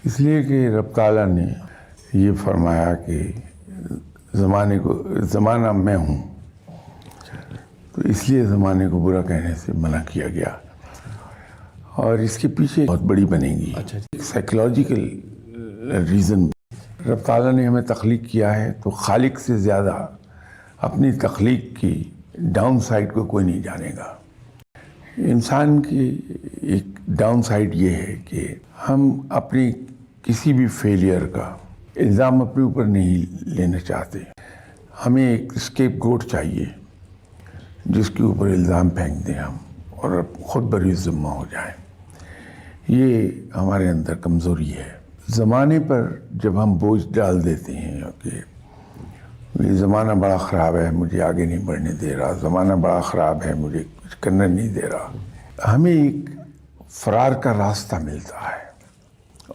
اس لیے کہ رب تعالیٰ نے یہ فرمایا کہ زمانہ میں ہوں، تو اس لیے زمانے کو برا کہنے سے منع کیا گیا، اور اس کے پیچھے بہت بڑی بنے گی سائیکولوجیکل ریزن۔ رب تعالیٰ نے ہمیں تخلیق کیا ہے تو خالق سے زیادہ اپنی تخلیق کی ڈاؤن سائڈ کو کوئی نہیں جانے گا۔ انسان کی ایک ڈاؤن سائڈ یہ ہے کہ ہم اپنی کسی بھی فیلئر کا الزام اپنے اوپر نہیں لینا چاہتے۔ ہمیں ایک اسکیپ گوٹ چاہیے جس کے اوپر الزام پھینک دیں ہم، اور خود بری ذمہ ہو جائیں۔ یہ ہمارے اندر کمزوری ہے۔ زمانے پر جب ہم بوجھ ڈال دیتے ہیں کہ یہ زمانہ بڑا خراب ہے، مجھے آگے نہیں بڑھنے دے رہا، زمانہ بڑا خراب ہے، مجھے کچھ کرنے نہیں دے رہا، ہمیں ایک فرار کا راستہ ملتا ہے،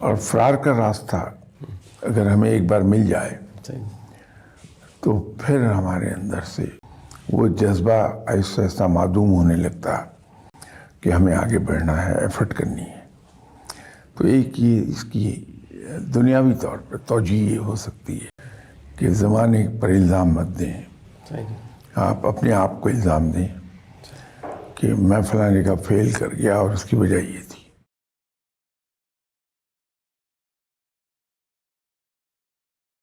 اور فرار کا راستہ اگر ہمیں ایک بار مل جائے تو پھر ہمارے اندر سے وہ جذبہ ایسا ایسا معدوم ہونے لگتا کہ ہمیں آگے بڑھنا ہے، ایفرٹ کرنی ہے۔ تو ایک یہ اس کی دنیاوی طور پر توجیہ ہو سکتی ہے کہ زمانے پر الزام مت دیں، آپ اپنے آپ کو الزام دیں کہ میں فلاں جگہ فیل کر گیا اور اس کی وجہ یہ تھی۔